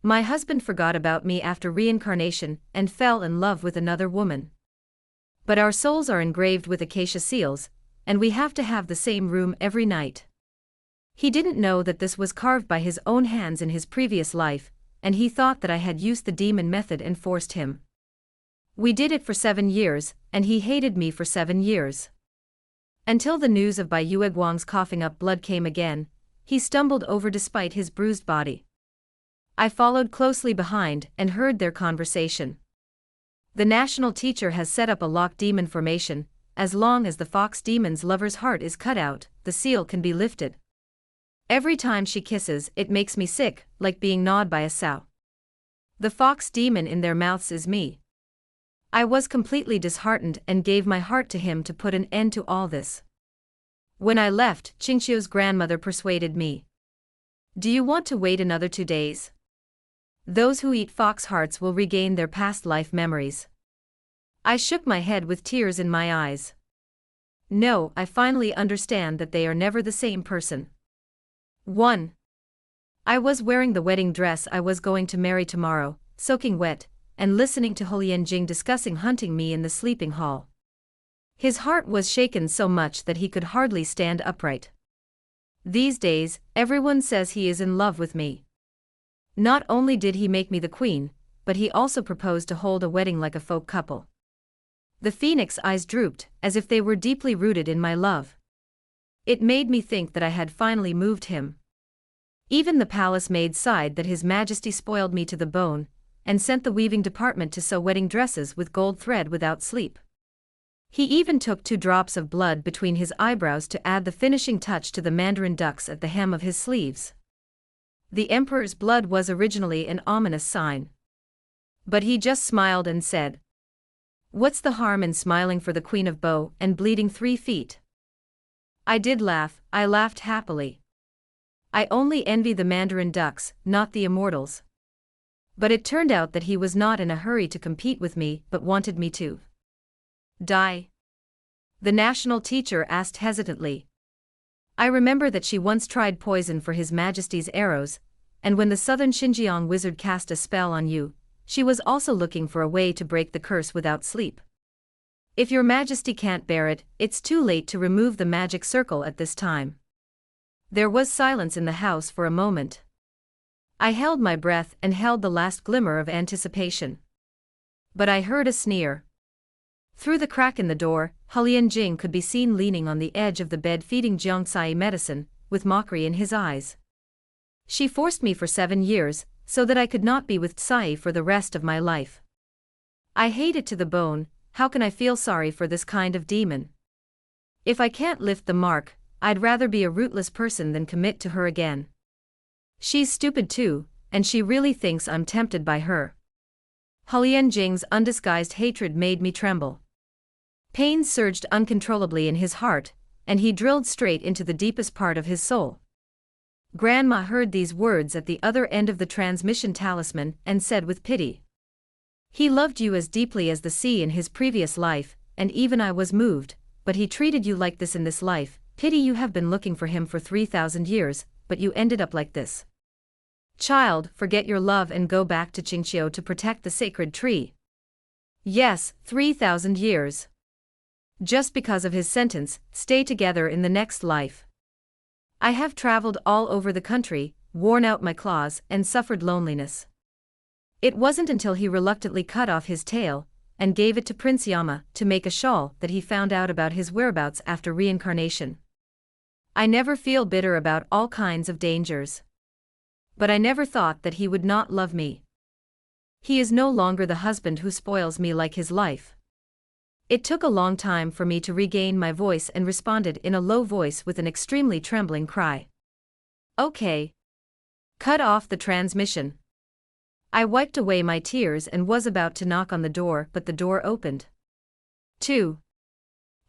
My husband forgot about me after reincarnation and fell in love with another woman. But our souls are engraved with acacia seals, and we have to have the same room every night. He didn't know that this was carved by his own hands in his previous life, and he thought that I had used the demon method and forced him. We did it for 7 years, and he hated me for 7 years. Until the news of Bai Yueguang's coughing up blood came again, he stumbled over despite his bruised body. I followed closely behind and heard their conversation. The national teacher has set up a locked demon formation. As long as the fox demon's lover's heart is cut out, the seal can be lifted. Every time she kisses, it makes me sick, like being gnawed by a sow. The fox demon in their mouths is me. I was completely disheartened and gave my heart to him to put an end to all this. When I left, Qingxiu's grandmother persuaded me. Do you want to wait another 2 days? Those who eat fox hearts will regain their past life memories. I shook my head with tears in my eyes. No, I finally understand that they are never the same person. 1. I was wearing the wedding dress I was going to marry tomorrow, soaking wet, and listening to Lianjing discussing hunting me in the sleeping hall. His heart was shaken so much that he could hardly stand upright. These days, everyone says he is in love with me. Not only did he make me the queen, but he also proposed to hold a wedding like a folk couple. The phoenix eyes drooped, as if they were deeply rooted in my love. It made me think that I had finally moved him. Even the palace maid sighed that His Majesty spoiled me to the bone, and sent the weaving department to sew wedding dresses with gold thread without sleep. He even took 2 drops of blood between his eyebrows to add the finishing touch to the mandarin ducks at the hem of his sleeves. The emperor's blood was originally an ominous sign. But he just smiled and said, "What's the harm in smiling for the Queen of Bo and bleeding 3 feet?" I did laugh, I laughed happily. I only envy the mandarin ducks, not the immortals. But it turned out that he was not in a hurry to compete with me but wanted me to die. The national teacher asked hesitantly. I remember that she once tried poison for His Majesty's arrows, and when the southern Xinjiang wizard cast a spell on you, she was also looking for a way to break the curse without sleep. If your Majesty can't bear it, it's too late to remove the magic circle at this time. There was silence in the house for a moment. I held my breath and held the last glimmer of anticipation. But I heard a sneer. Through the crack in the door, Lianjing could be seen leaning on the edge of the bed feeding Jiangcai medicine, with mockery in his eyes. She forced me for 7 years, so that I could not be with Tsai for the rest of my life. I hate it to the bone. How can I feel sorry for this kind of demon? If I can't lift the mark, I'd rather be a rootless person than commit to her again. She's stupid too, and she really thinks I'm tempted by her. Lianjing's undisguised hatred made me tremble. Pain surged uncontrollably in his heart, and he drilled straight into the deepest part of his soul. Grandma heard these words at the other end of the transmission talisman and said with pity, "He loved you as deeply as the sea in his previous life, and even I was moved, but he treated you like this in this life. Pity you have been looking for him for 3,000 years, but you ended up like this. Child, forget your love and go back to Qingqiu to protect the sacred tree." Yes, 3,000 years. Just because of his sentence, stay together in the next life. I have traveled all over the country, worn out my claws, and suffered loneliness. It wasn't until he reluctantly cut off his tail, and gave it to Prince Yama to make a shawl that he found out about his whereabouts after reincarnation. I never feel bitter about all kinds of dangers. But I never thought that he would not love me. He is no longer the husband who spoils me like his life. It took a long time for me to regain my voice and responded in a low voice with an extremely trembling cry. "Okay. Cut off the transmission." I wiped away my tears and was about to knock on the door, but the door opened. 2.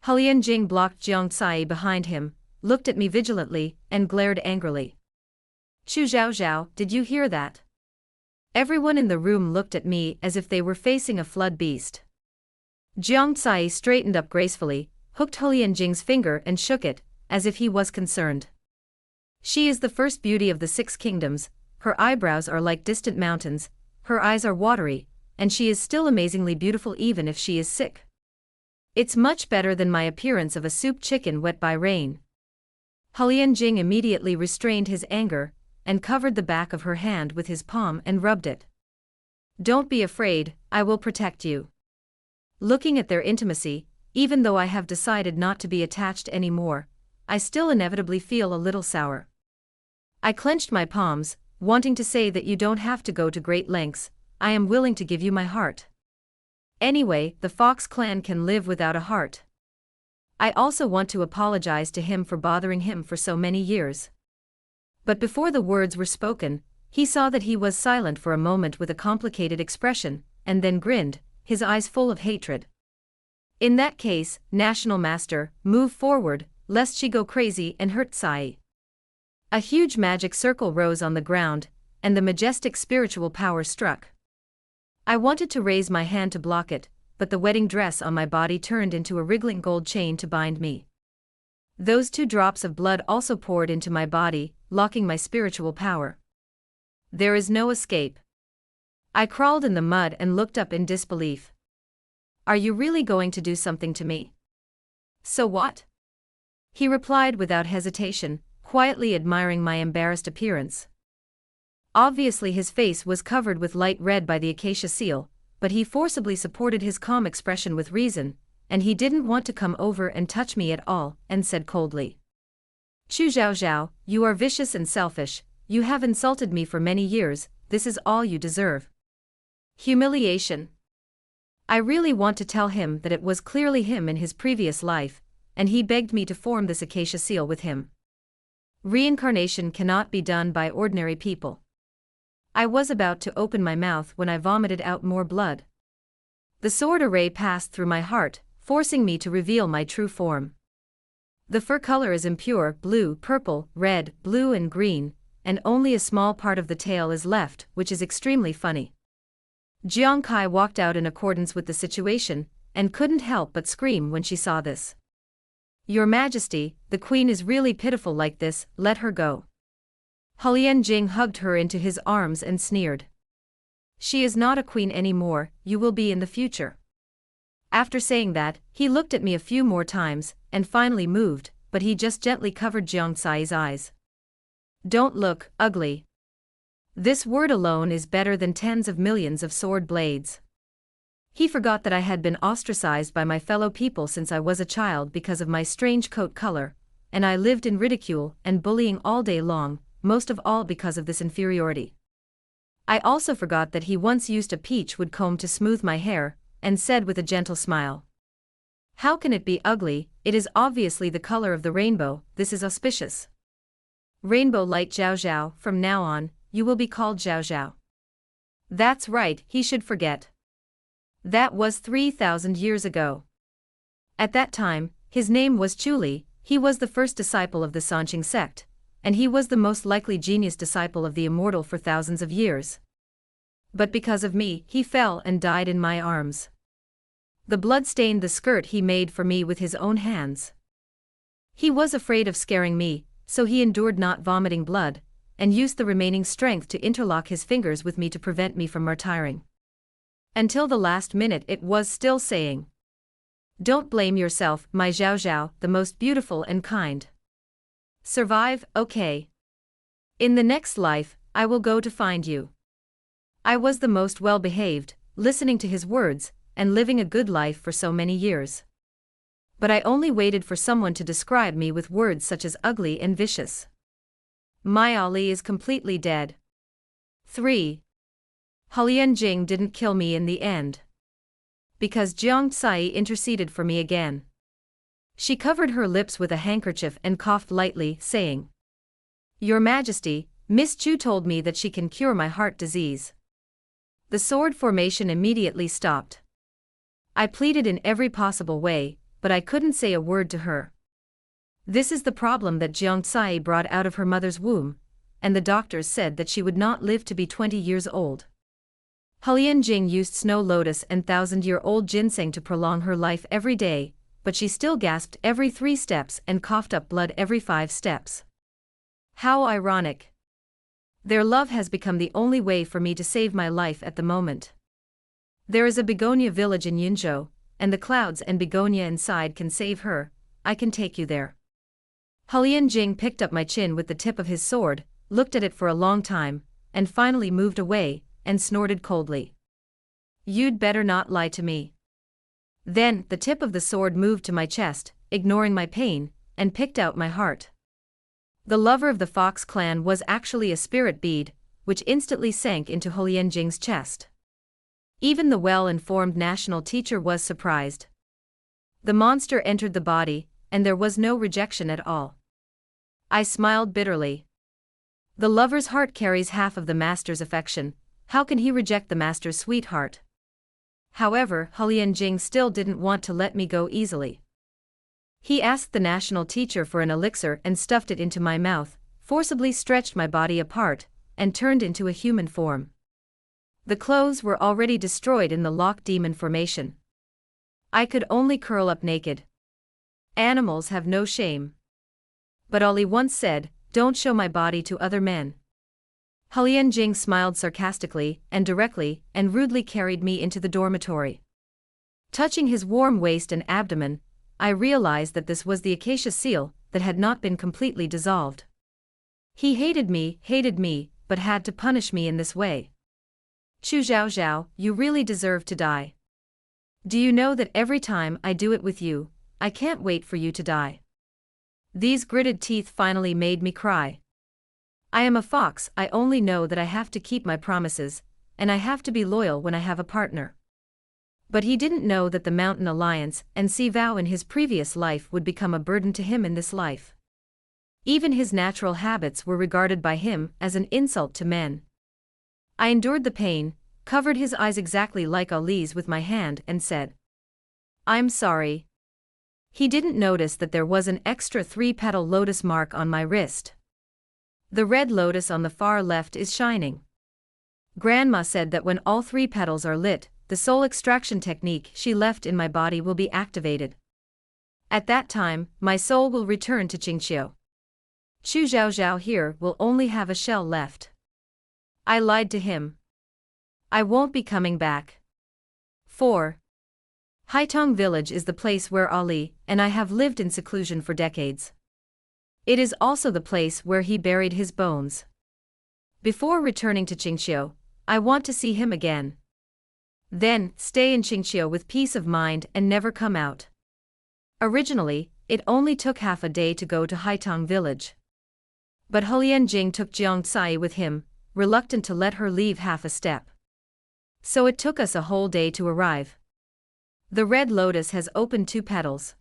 Lianjing blocked Jiang Cai behind him, looked at me vigilantly, and glared angrily. "Chu Zhaozhao, did you hear that?" Everyone in the room looked at me as if they were facing a flood beast. Jiang Cai straightened up gracefully, hooked Lianjing's finger and shook it, as if he was concerned. "She is the first beauty of the 6 kingdoms, her eyebrows are like distant mountains, her eyes are watery, and she is still amazingly beautiful even if she is sick. It's much better than my appearance of a soup chicken wet by rain. He immediately restrained his anger, and covered the back of her hand with his palm and rubbed it. Don't be afraid, I will protect you. Looking at their intimacy, even though I have decided not to be attached anymore, I still inevitably feel a little sour. I clenched my palms, wanting to say that you don't have to go to great lengths, I am willing to give you my heart. Anyway, the Fox clan can live without a heart. I also want to apologize to him for bothering him for so many years. But before the words were spoken, he saw that he was silent for a moment with a complicated expression, and then grinned, his eyes full of hatred. In that case, National Master, move forward, lest she go crazy and hurt Sai. A huge magic circle rose on the ground, and the majestic spiritual power struck. I wanted to raise my hand to block it, but the wedding dress on my body turned into a wriggling gold chain to bind me. Those 2 drops of blood also poured into my body, locking my spiritual power. There is no escape. I crawled in the mud and looked up in disbelief. Are you really going to do something to me? So what? He replied without hesitation, quietly admiring my embarrassed appearance. Obviously his face was covered with light red by the acacia seal, but he forcibly supported his calm expression with reason, and he didn't want to come over and touch me at all, and said coldly. Chu Zhao Zhao, you are vicious and selfish, you have insulted me for many years, this is all you deserve. Humiliation. I really want to tell him that it was clearly him in his previous life, and he begged me to form this acacia seal with him. Reincarnation cannot be done by ordinary people. I was about to open my mouth when I vomited out more blood. The sword array passed through my heart, forcing me to reveal my true form. The fur color is impure blue, purple, red, blue and green, and only a small part of the tail is left, which is extremely funny. Jiang Kai walked out in accordance with the situation, and couldn't help but scream when she saw this. Your Majesty, the queen is really pitiful like this, let her go. He hugged her into his arms and sneered. She is not a queen anymore, you will be in the future. After saying that, he looked at me a few more times, and finally moved, but he just gently covered Jiang Tsai's eyes. Don't look ugly. This word alone is better than tens of millions of sword blades. He forgot that I had been ostracized by my fellow people since I was a child because of my strange coat color, and I lived in ridicule and bullying all day long, most of all because of this inferiority. I also forgot that he once used a peach wood comb to smooth my hair, and said with a gentle smile. How can it be ugly, it is obviously the color of the rainbow, this is auspicious. Rainbow light Zhao Zhao, from now on, you will be called Zhao Zhao. That's right, he should forget. That was 3,000 years ago. At that time, his name was Chuli, he was the first disciple of the Sanqing sect, and he was the most likely genius disciple of the immortal for thousands of years. But because of me, he fell and died in my arms. The blood stained the skirt he made for me with his own hands. He was afraid of scaring me, so he endured not vomiting blood, and used the remaining strength to interlock his fingers with me to prevent me from martyring. Until the last minute it was still saying. Don't blame yourself, my Zhao Zhao, the most beautiful and kind. Survive, okay. In the next life, I will go to find you. I was the most well-behaved, listening to his words, and living a good life for so many years. But I only waited for someone to describe me with words such as ugly and vicious. My Ali is completely dead. 3. Jing didn't kill me in the end. Because Jiang Tsai interceded for me again. She covered her lips with a handkerchief and coughed lightly, saying, Your Majesty, Miss Chu told me that she can cure my heart disease. The sword formation immediately stopped. I pleaded in every possible way, but I couldn't say a word to her. This is the problem that Jiang Tsai brought out of her mother's womb, and the doctors said that she would not live to be 20 years old. Jing used snow lotus and 1,000-year-old ginseng to prolong her life every day, but she still gasped every 3 steps and coughed up blood every 5 steps. How ironic. Their love has become the only way for me to save my life at the moment. There is a begonia village in Yunzhou, and the clouds and begonia inside can save her. I can take you there. Hulian Jing picked up my chin with the tip of his sword, looked at it for a long time, and finally moved away, and snorted coldly. You'd better not lie to me. Then, the tip of the sword moved to my chest, ignoring my pain, and picked out my heart. The lover of the Fox clan was actually a spirit bead, which instantly sank into Hulian Jing's chest. Even the well-informed national teacher was surprised. The monster entered the body, and there was no rejection at all. I smiled bitterly. The lover's heart carries half of the master's affection. How can he reject the master's sweetheart? However, Hulian Jing still didn't want to let me go easily. He asked the national teacher for an elixir and stuffed it into my mouth, forcibly stretched my body apart, and turned into a human form. The clothes were already destroyed in the lock demon formation. I could only curl up naked. Animals have no shame. But Ali once said, "Don't show my body to other men." Hulian Jing smiled sarcastically and directly and rudely carried me into the dormitory. Touching his warm waist and abdomen, I realized that this was the acacia seal that had not been completely dissolved. He hated me, but had to punish me in this way. Chu Zhao Zhao, you really deserve to die. Do you know that every time I do it with you, I can't wait for you to die? These gritted teeth finally made me cry. I am a fox. I only know that I have to keep my promises, and I have to be loyal when I have a partner. But he didn't know that the Mountain Alliance and Sea Vow in his previous life would become a burden to him in this life. Even his natural habits were regarded by him as an insult to men. I endured the pain, covered his eyes exactly like Ali's with my hand and said, "I'm sorry." He didn't notice that there was an extra 3-petal lotus mark on my wrist. The red lotus on the far left is shining. Grandma said that when all 3 petals are lit, the soul extraction technique she left in my body will be activated. At that time, my soul will return to Qingqiu. Chu Zhao Zhao here will only have a shell left. I lied to him. I won't be coming back. 4. Haitong village is the place where Ali and I have lived in seclusion for decades. It is also the place where he buried his bones. Before returning to Qingqiu, I want to see him again. Then, stay in Qingqiu with peace of mind and never come out. Originally, it only took half a day to go to Haitong village. But Hulian Jing took Jiang Tsai with him, reluctant to let her leave half a step. So it took us a whole day to arrive. The red lotus has opened 2 petals.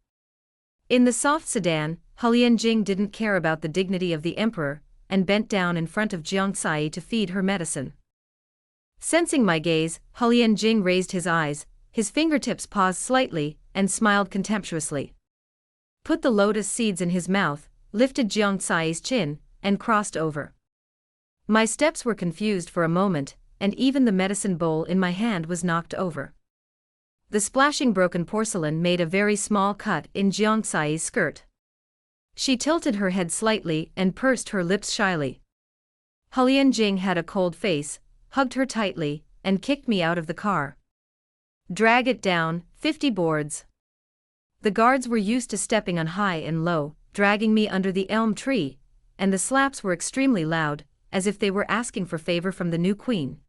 In the soft sedan, Hulian Jing didn't care about the dignity of the emperor, and bent down in front of Jiang Tsai to feed her medicine. Sensing my gaze, Hulian Jing raised his eyes, his fingertips paused slightly, and smiled contemptuously. Put the lotus seeds in his mouth, lifted Jiang Tsai's chin, and crossed over. My steps were confused for a moment, and even the medicine bowl in my hand was knocked over. The splashing broken porcelain made a very small cut in Jiang Tsai's skirt. She tilted her head slightly and pursed her lips shyly. Hulian Jing had a cold face, hugged her tightly, and kicked me out of the car. Drag it down, 50 boards. The guards were used to stepping on high and low, dragging me under the elm tree, and the slaps were extremely loud, as if they were asking for favor from the new queen.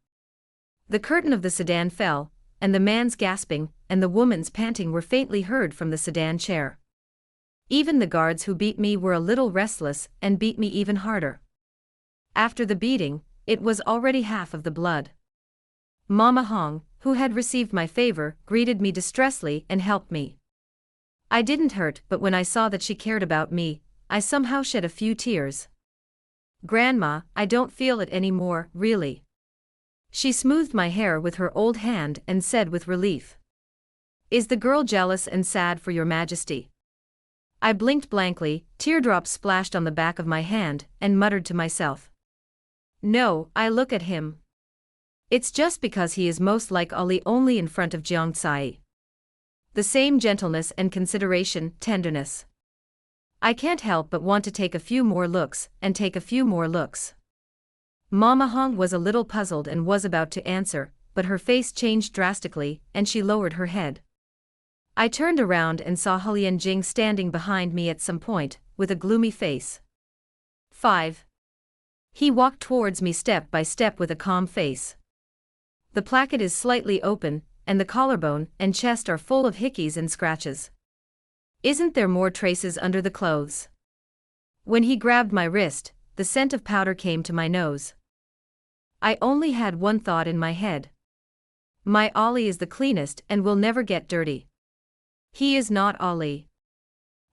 The curtain of the sedan fell, and the man's gasping and the woman's panting were faintly heard from the sedan chair. Even the guards who beat me were a little restless and beat me even harder. After the beating, it was already half of the blood. Mama Hong, who had received my favor, greeted me distressfully and helped me. I didn't hurt, but when I saw that she cared about me, I somehow shed a few tears. "Grandma, I don't feel it anymore, really." She smoothed my hair with her old hand and said with relief, "Is the girl jealous and sad for your majesty?" I blinked blankly, teardrops splashed on the back of my hand, and muttered to myself, "No, I look at him. It's just because he is most like Ali only in front of Jiang Tsai. The same gentleness and consideration, tenderness. I can't help but want to take a few more looks, and take a few more looks." Mama Hong was a little puzzled and was about to answer, but her face changed drastically, and she lowered her head. I turned around and saw He standing behind me at some point, with a gloomy face. 5. He walked towards me step by step with a calm face. The placket is slightly open, and the collarbone and chest are full of hickeys and scratches. Isn't there more traces under the clothes? When he grabbed my wrist, the scent of powder came to my nose. I only had one thought in my head. My Ollie is the cleanest and will never get dirty. He is not Ollie.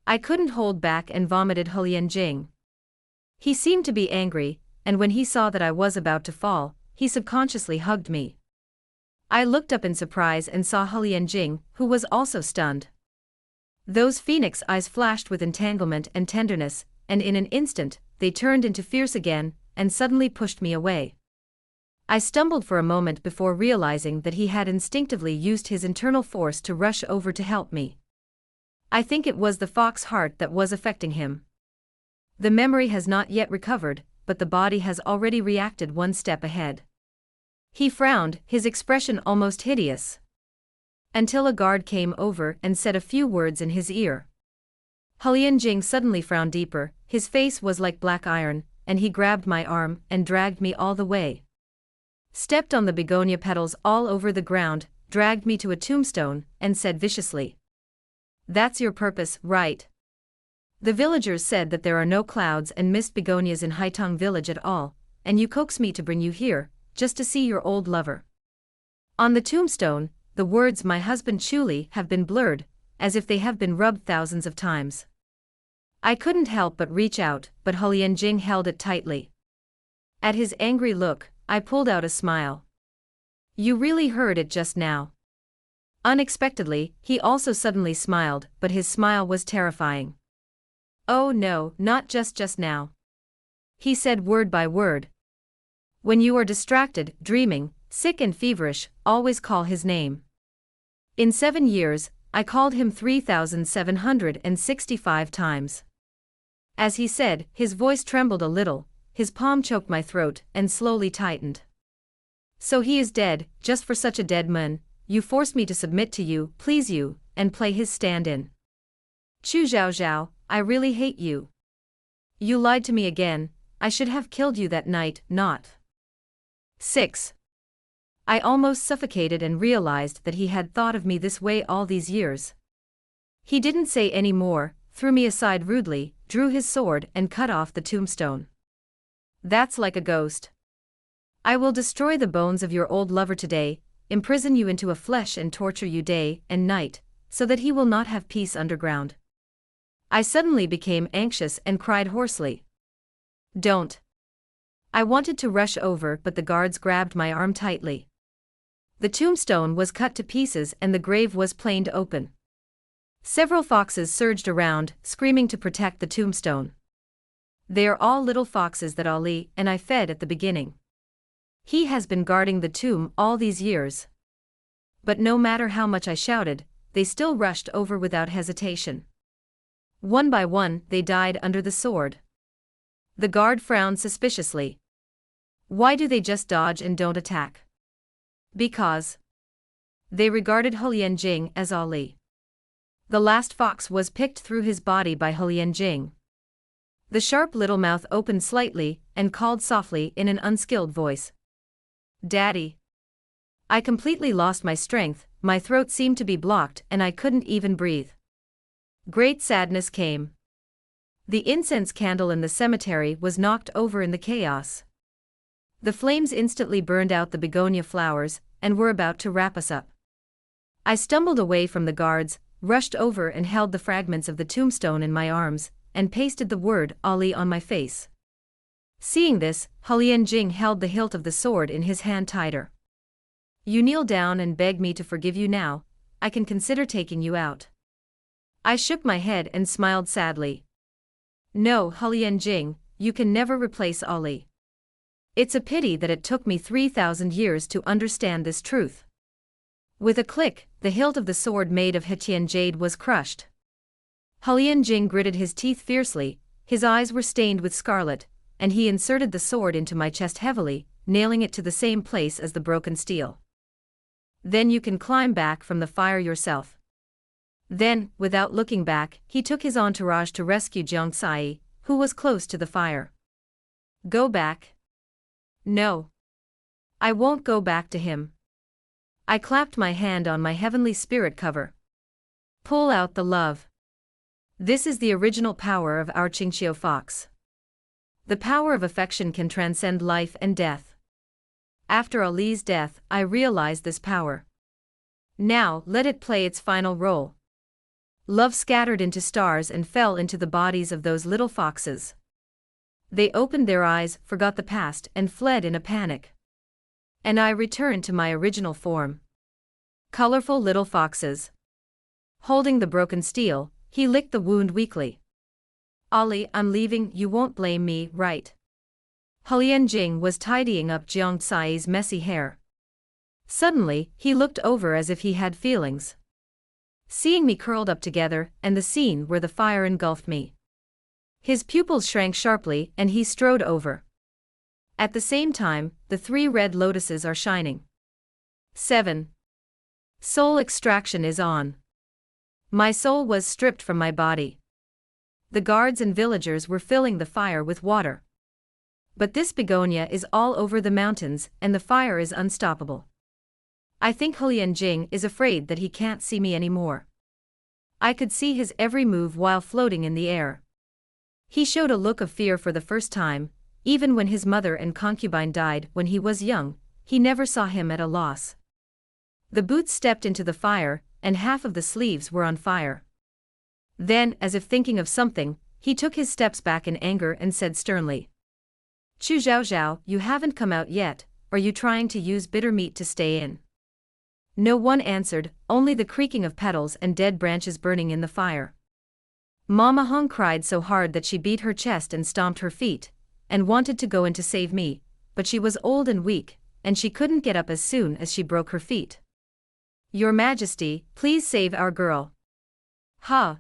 I couldn't hold back and vomited He. He seemed to be angry, and when he saw that I was about to fall, he subconsciously hugged me. I looked up in surprise and saw He, who was also stunned. Those phoenix eyes flashed with entanglement and tenderness, and in an instant, they turned into fierce again, and suddenly pushed me away. I stumbled for a moment before realizing that he had instinctively used his internal force to rush over to help me. I think it was the fox heart that was affecting him. The memory has not yet recovered, but the body has already reacted one step ahead. He frowned, his expression almost hideous. Until a guard came over and said a few words in his ear. He suddenly frowned deeper, his face was like black iron, and he grabbed my arm and dragged me all the way. Stepped on the begonia petals all over the ground, dragged me to a tombstone, and said viciously, "That's your purpose, right? The villagers said that there are no clouds and mist begonias in Haitong village at all, and you coaxed me to bring you here, just to see your old lover." On the tombstone, the words "my husband Chuli" have been blurred, as if they have been rubbed thousands of times. I couldn't help but reach out, but He held it tightly. At his angry look, I pulled out a smile. "You really heard it just now." Unexpectedly, he also suddenly smiled, but his smile was terrifying. "Oh no, not just now," he said word by word. "When you are distracted, dreaming, sick and feverish, always call his name. In 7 years, I called him 3,765 times." As he said, his voice trembled a little, his palm choked my throat and slowly tightened. "So he is dead, just for such a dead man, you forced me to submit to you, please you, and play his stand-in. Chu Zhao Zhao, I really hate you. You lied to me again, I should have killed you that night, not." 6. I almost suffocated and realized that he had thought of me this way all these years. He didn't say any more, threw me aside rudely, drew his sword and cut off the tombstone. "That's like a ghost. I will destroy the bones of your old lover today, imprison you into a flesh and torture you day and night, so that he will not have peace underground." I suddenly became anxious and cried hoarsely, "Don't." I wanted to rush over, but the guards grabbed my arm tightly. The tombstone was cut to pieces and the grave was planed open. Several foxes surged around, screaming to protect the tombstone. They are all little foxes that Ali and I fed at the beginning. He has been guarding the tomb all these years. But no matter how much I shouted, they still rushed over without hesitation. One by one, they died under the sword. The guard frowned suspiciously. "Why do they just dodge and don't attack?" "Because they regarded He as Ali. The last fox was picked through his body by He. The sharp little mouth opened slightly and called softly in an unskilled voice, "Daddy." I completely lost my strength, my throat seemed to be blocked and I couldn't even breathe. Great sadness came. The incense candle in the cemetery was knocked over in the chaos. The flames instantly burned out the begonia flowers and were about to wrap us up. I stumbled away from the guards, rushed over and held the fragments of the tombstone in my arms, and pasted the word Ali on my face. Seeing this, He held the hilt of the sword in his hand tighter. "You kneel down and beg me to forgive you now, I can consider taking you out." I shook my head and smiled sadly. "No, He, you can never replace Ali. It's a pity that it took me 3,000 years to understand this truth." With a click, the hilt of the sword made of Hetian jade was crushed. He gritted his teeth fiercely, his eyes were stained with scarlet, and he inserted the sword into my chest heavily, nailing it to the same place as the broken steel. Then you can climb back from the fire yourself. Then, without looking back, he took his entourage to rescue Jiang Sai, who was close to the fire. Go back? No. I won't go back to him. I clapped my hand on my heavenly spirit cover. Pull out the love. This is the original power of our Qingqiu fox. The power of affection can transcend life and death. After Ali's death, I realized this power. Now, let it play its final role. Love scattered into stars and fell into the bodies of those little foxes. They opened their eyes, forgot the past, and fled in a panic. And I returned to my original form. Colorful little foxes. Holding the broken steel, he licked the wound weakly. Ali, I'm leaving, you won't blame me, right? Hulian Jing was tidying up Jiang Sai's messy hair. Suddenly, he looked over as if he had feelings. Seeing me curled up together, and the scene where the fire engulfed me. His pupils shrank sharply and he strode over. At the same time, the 3 red lotuses are shining. 7. Soul extraction is on. My soul was stripped from my body. The guards and villagers were filling the fire with water. But this begonia is all over the mountains and the fire is unstoppable. I think Hulian Jing is afraid that he can't see me anymore. I could see his every move while floating in the air. He showed a look of fear for the first time, even when his mother and concubine died when he was young, he never saw him at a loss. The boots stepped into the fire, and half of the sleeves were on fire. Then, as if thinking of something, he took his steps back in anger and said sternly, Chu Zhao Zhao, you haven't come out yet, or you trying to use bitter meat to stay in? No one answered, only the creaking of petals and dead branches burning in the fire. Mama Hong cried so hard that she beat her chest and stomped her feet, and wanted to go in to save me, but she was old and weak, and she couldn't get up as soon as she broke her feet. Your Majesty, please save our girl. Ha!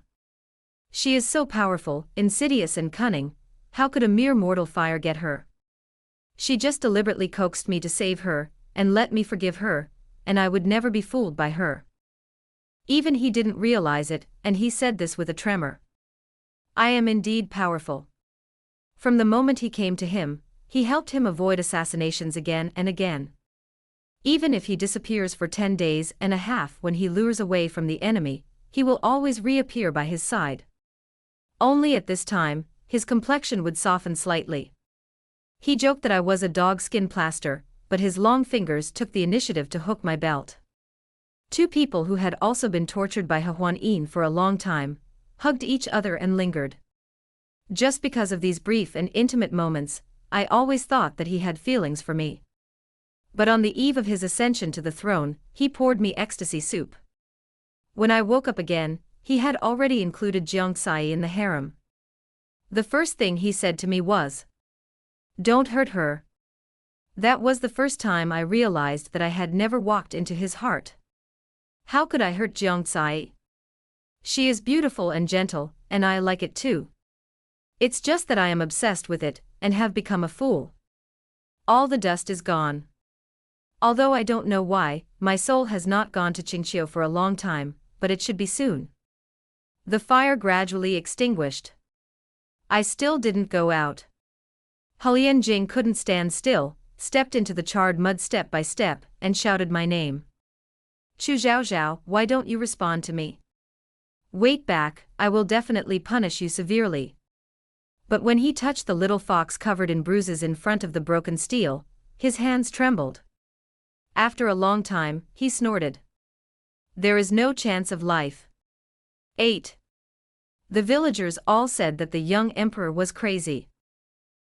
She is so powerful, insidious and cunning, how could a mere mortal fire get her? She just deliberately coaxed me to save her, and let me forgive her, and I would never be fooled by her. Even he didn't realize it, and he said this with a tremor. I am indeed powerful. From the moment he came to him, he helped him avoid assassinations again and again. Even if he disappears for 10 days and a half when he lures away from the enemy, he will always reappear by his side. Only at this time, his complexion would soften slightly. He joked that I was a dog skin plaster, but his long fingers took the initiative to hook my belt. 2 people who had also been tortured by Huan Yin for a long time, hugged each other and lingered. Just because of these brief and intimate moments, I always thought that he had feelings for me. But on the eve of his ascension to the throne, he poured me ecstasy soup. When I woke up again, he had already included Jiang Sai in the harem. The first thing he said to me was, "Don't hurt her." That was the first time I realized that I had never walked into his heart. How could I hurt Jiang Sai? She is beautiful and gentle, and I like it too. It's just that I am obsessed with it, and have become a fool. All the dust is gone. Although I don't know why, my soul has not gone to Qingqiu for a long time, but it should be soon. The fire gradually extinguished. I still didn't go out. Hulian Jing couldn't stand still, stepped into the charred mud step by step, and shouted my name. Chu Zhao Zhao, why don't you respond to me? Wait back, I will definitely punish you severely. But when he touched the little fox covered in bruises in front of the broken steel, his hands trembled. After a long time, he snorted. There is no chance of life. 8. The villagers all said that the young emperor was crazy.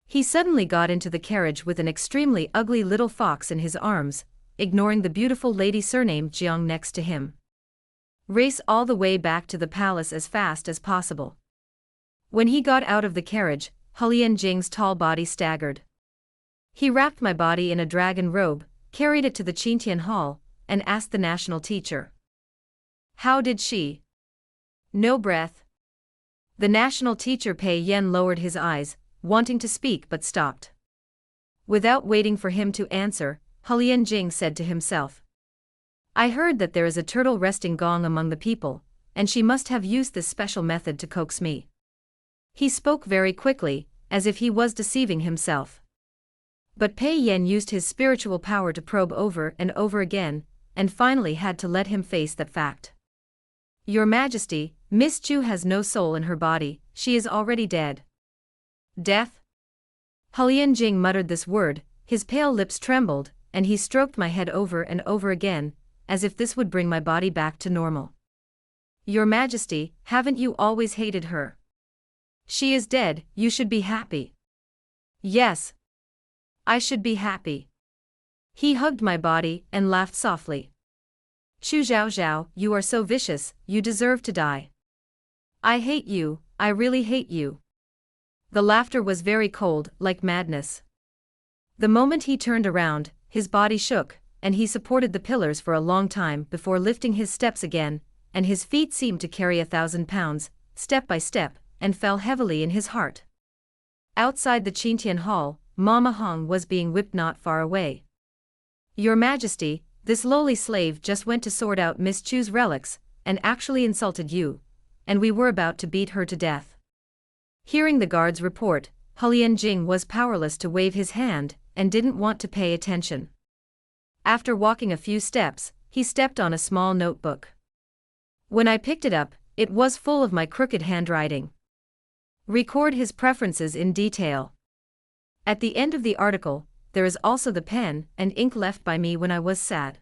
He suddenly got into the carriage with an extremely ugly little fox in his arms, ignoring the beautiful lady surnamed Jiang next to him. Race all the way back to the palace as fast as possible. When he got out of the carriage, Hulian Jing's tall body staggered. He wrapped my body in a dragon robe, carried it to the Qintian Hall, and asked the national teacher. How did she? No breath. The national teacher Pei Yan lowered his eyes, wanting to speak but stopped. Without waiting for him to answer, Hulian Jing said to himself, I heard that there is a turtle resting gong among the people, and she must have used this special method to coax me. He spoke very quickly, as if he was deceiving himself. But Pei Yan used his spiritual power to probe over and over again, and finally had to let him face that fact. Your Majesty, Miss Chu has no soul in her body, she is already dead. Death? Hulian Jing muttered this word, his pale lips trembled, and he stroked my head over and over again, as if this would bring my body back to normal. Your Majesty, haven't you always hated her? She is dead, you should be happy. Yes. I should be happy. He hugged my body and laughed softly. Chu Zhao Zhao, you are so vicious, you deserve to die. I hate you, I really hate you. The laughter was very cold, like madness. The moment he turned around, his body shook, and he supported the pillars for a long time before lifting his steps again, and his feet seemed to carry 1,000 pounds, step by step, and fell heavily in his heart. Outside the Qintian Hall, Mama Hong was being whipped not far away. Your Majesty, this lowly slave just went to sort out Miss Chu's relics, and actually insulted you, and we were about to beat her to death. Hearing the guard's report, Hulian Jing was powerless to wave his hand, and didn't want to pay attention. After walking a few steps, he stepped on a small notebook. When I picked it up, it was full of my crooked handwriting. Record his preferences in detail. At the end of the article, there is also the pen and ink left by me when I was sad.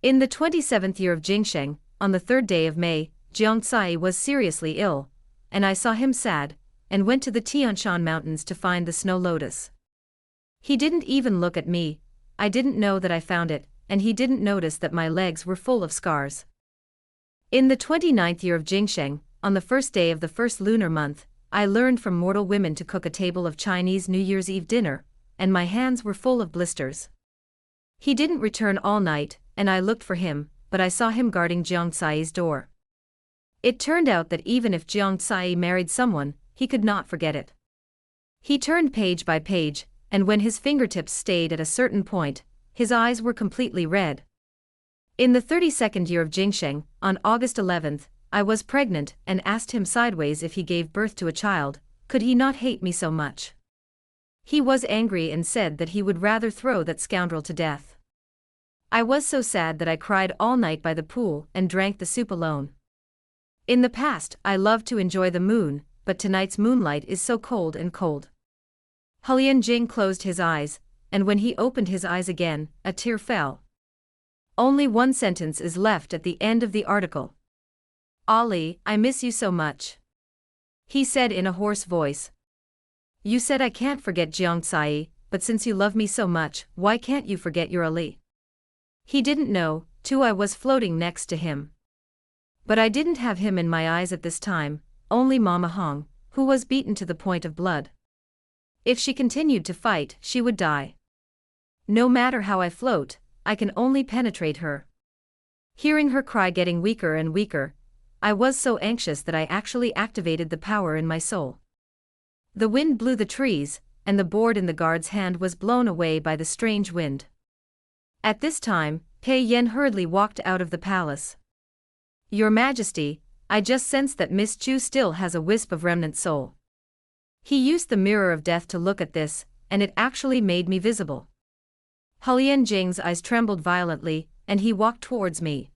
In the 27th year of Jingsheng, on the 3rd day of May, Jiang Tsai was seriously ill, and I saw him sad, and went to the Tianshan Mountains to find the snow lotus. He didn't even look at me, I didn't know that I found it, and he didn't notice that my legs were full of scars. In the 29th year of Jingsheng, on the 1st day of the 1st lunar month, I learned from mortal women to cook a table of Chinese New Year's Eve dinner, and my hands were full of blisters. He didn't return all night, and I looked for him, but I saw him guarding Jiang Tsai's door. It turned out that even if Jiang Tsai married someone, he could not forget it. He turned page by page, and when his fingertips stayed at a certain point, his eyes were completely red. In the 32nd year of Jingsheng, on August 11th, I was pregnant and asked him sideways if he gave birth to a child, could he not hate me so much? He was angry and said that he would rather throw that scoundrel to death. I was so sad that I cried all night by the pool and drank the soup alone. In the past, I loved to enjoy the moon, but tonight's moonlight is so cold and cold. Hulian Jing closed his eyes, and when he opened his eyes again, a tear fell. Only one sentence is left at the end of the article. Ali, I miss you so much. He said in a hoarse voice. You said I can't forget Jiang Tsai, but since you love me so much, why can't you forget your Ali? He didn't know, too, I was floating next to him. But I didn't have him in my eyes at this time, only Mama Hong, who was beaten to the point of blood. If she continued to fight, she would die. No matter how I float, I can only penetrate her. Hearing her cry getting weaker and weaker, I was so anxious that I actually activated the power in my soul. The wind blew the trees, and the board in the guard's hand was blown away by the strange wind. At this time, Pei Yan hurriedly walked out of the palace. Your Majesty, I just sensed that Miss Chu still has a wisp of remnant soul. He used the mirror of death to look at this, and it actually made me visible. Hulian Jing's eyes trembled violently, and he walked towards me.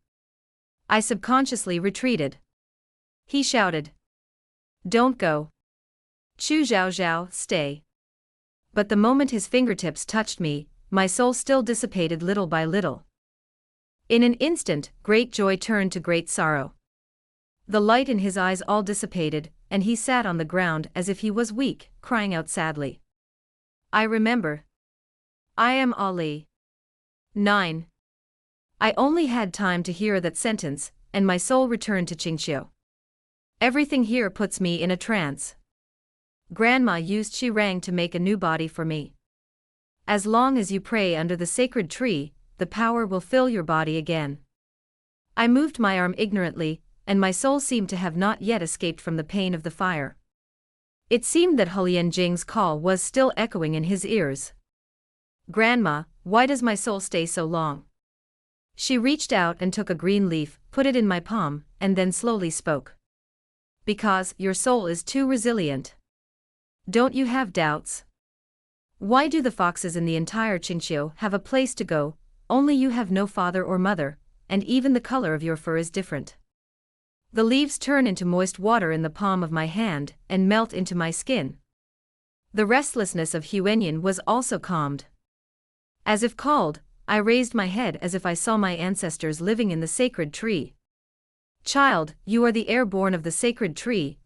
I subconsciously retreated. He shouted. Don't go. Chu Zhao Zhao, stay. But the moment his fingertips touched me, my soul still dissipated little by little. In an instant, great joy turned to great sorrow. The light in his eyes all dissipated, and he sat on the ground as if he was weak, crying out sadly. I remember. I am Ali. 9. I only had time to hear that sentence, and my soul returned to Qingqiu. Everything here puts me in a trance. Grandma used Shirang to make a new body for me. As long as you pray under the sacred tree, the power will fill your body again. I moved my arm ignorantly, and my soul seemed to have not yet escaped from the pain of the fire. It seemed that Hulian Jing's call was still echoing in his ears. "Grandma, why does my soul stay so long?" She reached out and took a green leaf, put it in my palm, and then slowly spoke. "Because your soul is too resilient. Don't you have doubts? Why do the foxes in the entire Qingqiu have a place to go, only you have no father or mother, and even the color of your fur is different?" The leaves turn into moist water in the palm of my hand and melt into my skin. The restlessness of Huenyan was also calmed. As if called, I raised my head as if I saw my ancestors living in the sacred tree. "Child, you are the heir born of the sacred tree.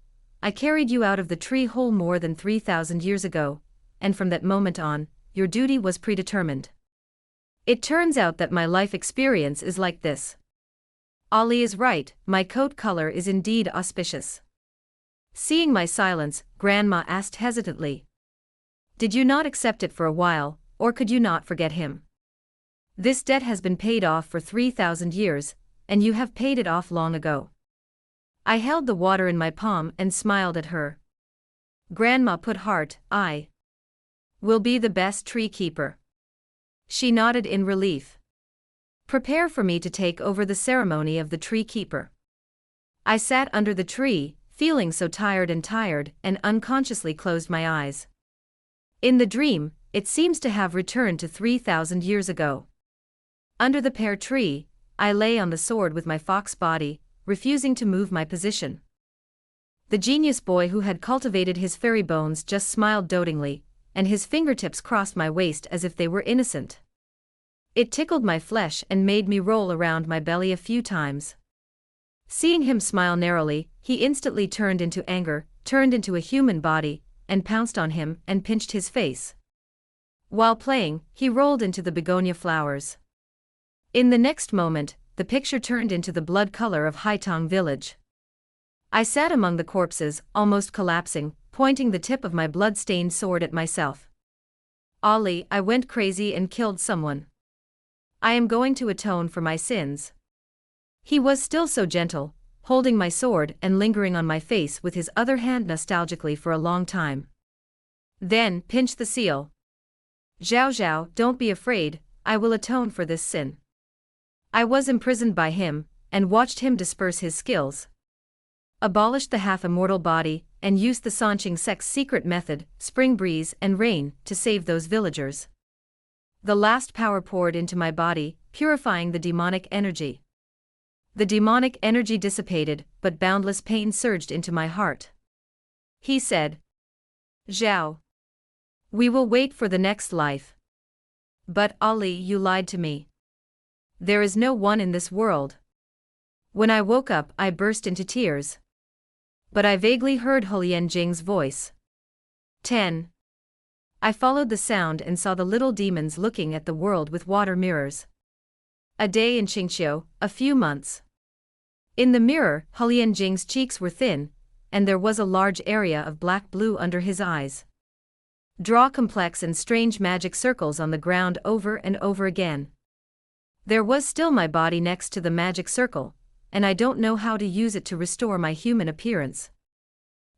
I carried you out of the tree hole more than 3,000 years ago, and from that moment on, your duty was predetermined. It turns out that my life experience is like this. Ali is right, my coat color is indeed auspicious." Seeing my silence, Grandma asked hesitantly. "Did you not accept it for a while, or could you not forget him? This debt has been paid off for 3,000 years, and you have paid it off long ago." I held the water in my palm and smiled at her. Grandma put heart, "I will be the best tree keeper." She nodded in relief. "Prepare for me to take over the ceremony of the tree keeper." I sat under the tree, feeling so tired, and unconsciously closed my eyes. In the dream, it seems to have returned to 3,000 years ago. Under the pear tree, I lay on the sword with my fox body, refusing to move my position. The genius boy who had cultivated his fairy bones just smiled dotingly, and his fingertips crossed my waist as if they were innocent. It tickled my flesh and made me roll around my belly a few times. Seeing him smile narrowly, he instantly turned into anger, turned into a human body, and pounced on him and pinched his face. While playing, he rolled into the begonia flowers. In the next moment, the picture turned into the blood color of Haitong village. I sat among the corpses, almost collapsing, pointing the tip of my blood-stained sword at myself. "Ali, I went crazy and killed someone. I am going to atone for my sins." He was still so gentle, holding my sword and lingering on my face with his other hand nostalgically for a long time. Then, pinched the seal. "Zhao Zhao, don't be afraid, I will atone for this sin." I was imprisoned by him, and watched him disperse his skills. Abolished the half-immortal body, and used the Sanqing sect's secret method, spring breeze and rain, to save those villagers. The last power poured into my body, purifying the demonic energy. The demonic energy dissipated, but boundless pain surged into my heart. He said, "Zhao, we will wait for the next life." "But Ali, you lied to me. There is no one in this world." When I woke up, I burst into tears. But I vaguely heard Hulian Jing's voice. 10. I followed the sound and saw the little demons looking at the world with water mirrors. A day in Qingqiu, a few months. In the mirror, Hulian Jing's cheeks were thin, and there was a large area of black-blue under his eyes. Draw complex and strange magic circles on the ground over and over again. There was still my body next to the magic circle, and I don't know how to use it to restore my human appearance.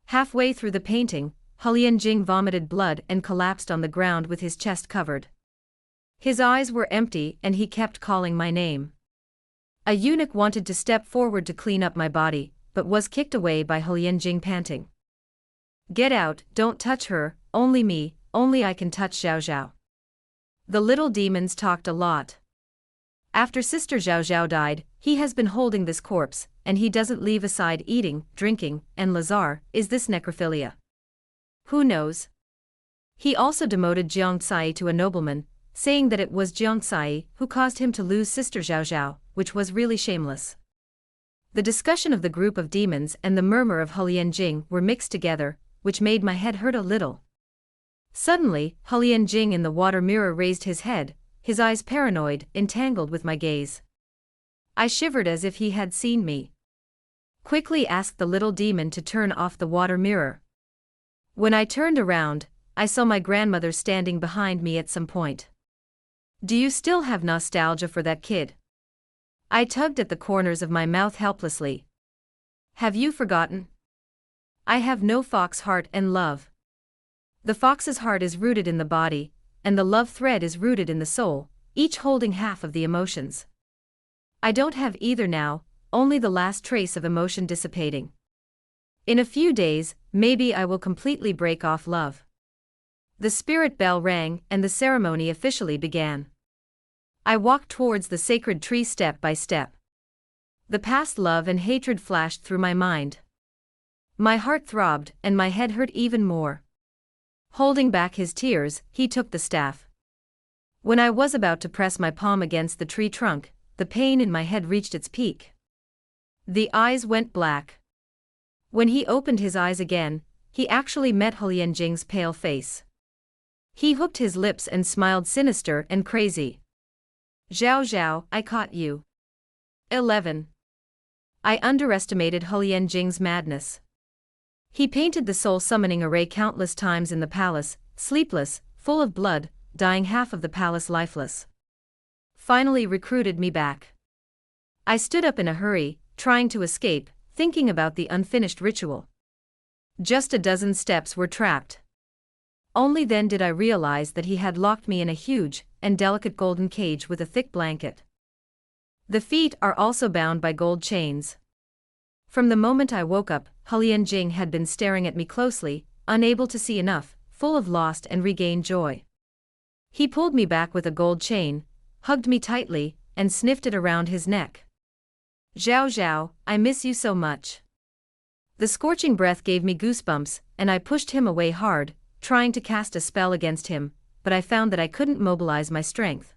Halfway through the painting, Hulian Jing vomited blood and collapsed on the ground with his chest covered. His eyes were empty and he kept calling my name. A eunuch wanted to step forward to clean up my body, but was kicked away by Hulian Jing panting. "Get out, don't touch her, only me, only I can touch Zhao Zhao." The little demons talked a lot. After Sister Zhao Zhao died, he has been holding this corpse, and he doesn't leave aside eating, drinking, and lazar. Is this necrophilia? Who knows? He also demoted Jiang Cai to a nobleman, saying that it was Jiang Cai who caused him to lose Sister Zhao Zhao, which was really shameless. The discussion of the group of demons and the murmur of Hulian Jing were mixed together, which made my head hurt a little. Suddenly, Hulian Jing in the water mirror raised his head, his eyes paranoid, entangled with my gaze. I shivered as if he had seen me. Quickly asked the little demon to turn off the water mirror. When I turned around, I saw my grandmother standing behind me at some point. "Do you still have nostalgia for that kid?" I tugged at the corners of my mouth helplessly. "Have you forgotten?" I have no fox heart and love. The fox's heart is rooted in the body, and the love thread is rooted in the soul, each holding half of the emotions. I don't have either now, only the last trace of emotion dissipating. In a few days, maybe I will completely break off love. The spirit bell rang and the ceremony officially began. I walked towards the sacred tree step by step. The past love and hatred flashed through my mind. My heart throbbed and my head hurt even more. Holding back his tears, he took the staff. When I was about to press my palm against the tree trunk, the pain in my head reached its peak. The eyes went black. When he opened his eyes again, he actually met He pale face. He hooked his lips and smiled sinister and crazy. Zhao Zhao, I caught you. 11. I underestimated He madness. He painted the soul-summoning array countless times in the palace, sleepless, full of blood, dying half of the palace lifeless. Finally recruited me back. I stood up in a hurry, trying to escape, thinking about the unfinished ritual. Just a dozen steps were trapped. Only then did I realize that he had locked me in a huge and delicate golden cage with a thick blanket. The feet are also bound by gold chains. From the moment I woke up, He had been staring at me closely, unable to see enough, full of lost and regained joy. He pulled me back with a gold chain, hugged me tightly, and sniffed it around his neck. Zhao Zhao, I miss you so much. The scorching breath gave me goosebumps, and I pushed him away hard, trying to cast a spell against him, but I found that I couldn't mobilize my strength.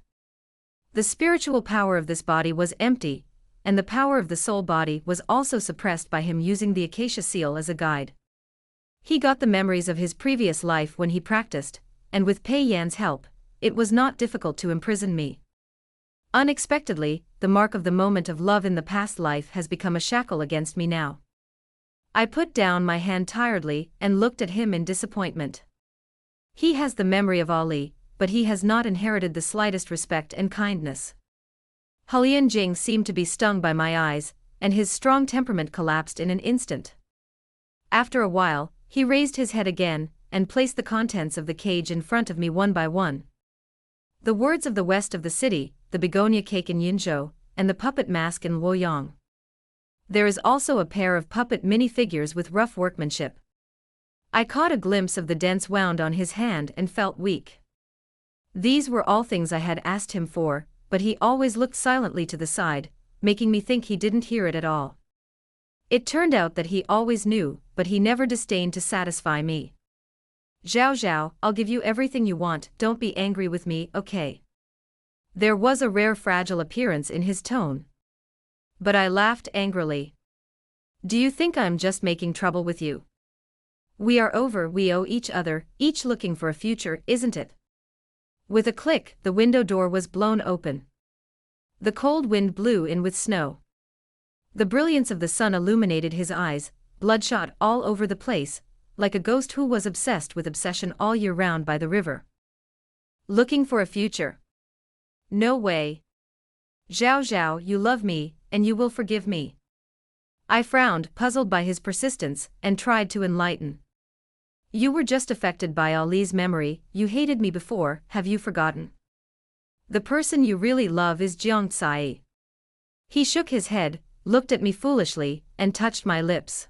The spiritual power of this body was empty, and the power of the soul body was also suppressed by him using the acacia seal as a guide. He got the memories of his previous life when he practiced, and with Pei Yan's help, it was not difficult to imprison me. Unexpectedly, the mark of the moment of love in the past life has become a shackle against me now. I put down my hand tiredly and looked at him in disappointment. He has the memory of Ali, but he has not inherited the slightest respect and kindness. He seemed to be stung by my eyes, and his strong temperament collapsed in an instant. After a while, he raised his head again, and placed the contents of the cage in front of me one by one. The words of the west of the city, the begonia cake in Yinzhou, and the puppet mask in Luoyang. There is also a pair of puppet minifigures with rough workmanship. I caught a glimpse of the dense wound on his hand and felt weak. These were all things I had asked him for, but he always looked silently to the side, making me think he didn't hear it at all. It turned out that he always knew, but he never disdained to satisfy me. Zhao Zhao, I'll give you everything you want, don't be angry with me, okay? There was a rare fragile appearance in his tone. But I laughed angrily. Do you think I'm just making trouble with you? We are over, we owe each other, each looking for a future, isn't it? With a click, the window door was blown open. The cold wind blew in with snow. The brilliance of the sun illuminated his eyes, bloodshot all over the place, like a ghost who was obsessed with obsession all year round by the river. Looking for a future? No way. Zhao Zhao, you love me, and you will forgive me. I frowned, puzzled by his persistence, and tried to enlighten. You were just affected by Ali's memory, you hated me before, have you forgotten? The person you really love is Jiang Tsai. He shook his head, looked at me foolishly, and touched my lips.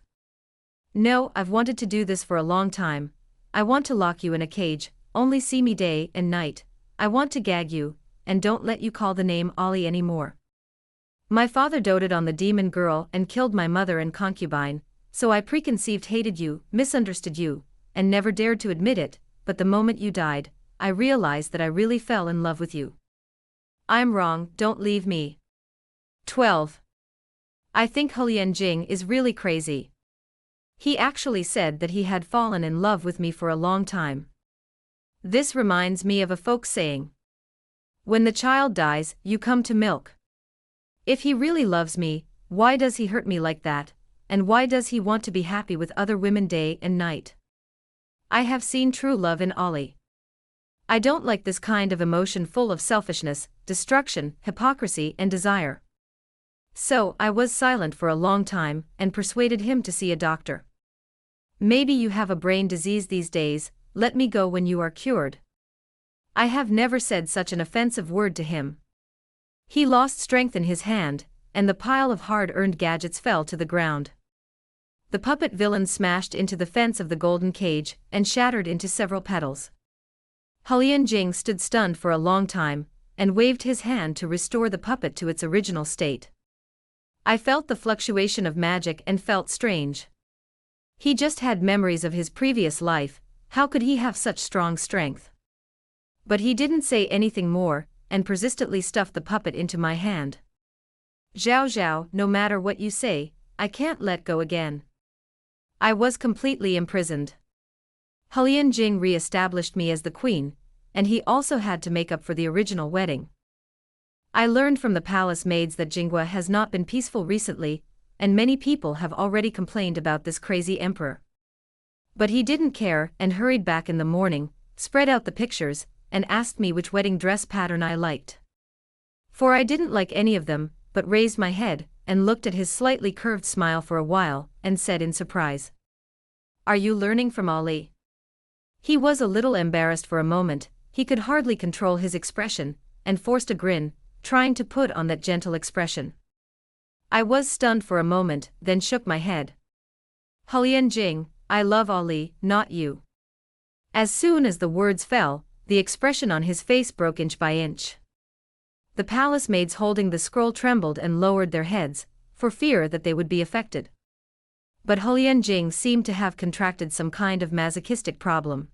No, I've wanted to do this for a long time. I want to lock you in a cage, only see me day and night. I want to gag you, and don't let you call the name Ali anymore. My father doted on the demon girl and killed my mother and concubine, so I preconceived hated you, misunderstood you, and never dared to admit it, but the moment you died, I realized that I really fell in love with you. I'm wrong, don't leave me. 12. I think He is really crazy. He actually said that he had fallen in love with me for a long time. This reminds me of a folk saying. When the child dies, you come to milk. If he really loves me, why does he hurt me like that, and why does he want to be happy with other women day and night? I have seen true love in Ali. I don't like this kind of emotion full of selfishness, destruction, hypocrisy and desire. So I was silent for a long time and persuaded him to see a doctor. Maybe you have a brain disease these days, let me go when you are cured. I have never said such an offensive word to him. He lost strength in his hand, and the pile of hard-earned gadgets fell to the ground. The puppet villain smashed into the fence of the golden cage and shattered into several petals. Hulian Jing stood stunned for a long time, and waved his hand to restore the puppet to its original state. I felt the fluctuation of magic and felt strange. He just had memories of his previous life, how could he have such strong strength? But he didn't say anything more, and persistently stuffed the puppet into my hand. Zhao Zhao, no matter what you say, I can't let go again. I was completely imprisoned. Hulian Jing re-established me as the queen, and he also had to make up for the original wedding. I learned from the palace maids that Jingwa has not been peaceful recently, and many people have already complained about this crazy emperor. But he didn't care and hurried back in the morning, spread out the pictures, and asked me which wedding dress pattern I liked. For I didn't like any of them, but raised my head, and looked at his slightly curved smile for a while, and said in surprise, "Are you learning from Ali?" He was a little embarrassed for a moment, he could hardly control his expression, and forced a grin, trying to put on that gentle expression. I was stunned for a moment, then shook my head. Hulian Jing, I love Ali, not you. As soon as the words fell, the expression on his face broke inch by inch. The palace maids holding the scroll trembled and lowered their heads, for fear that they would be affected. But Hulian Jing seemed to have contracted some kind of masochistic problem.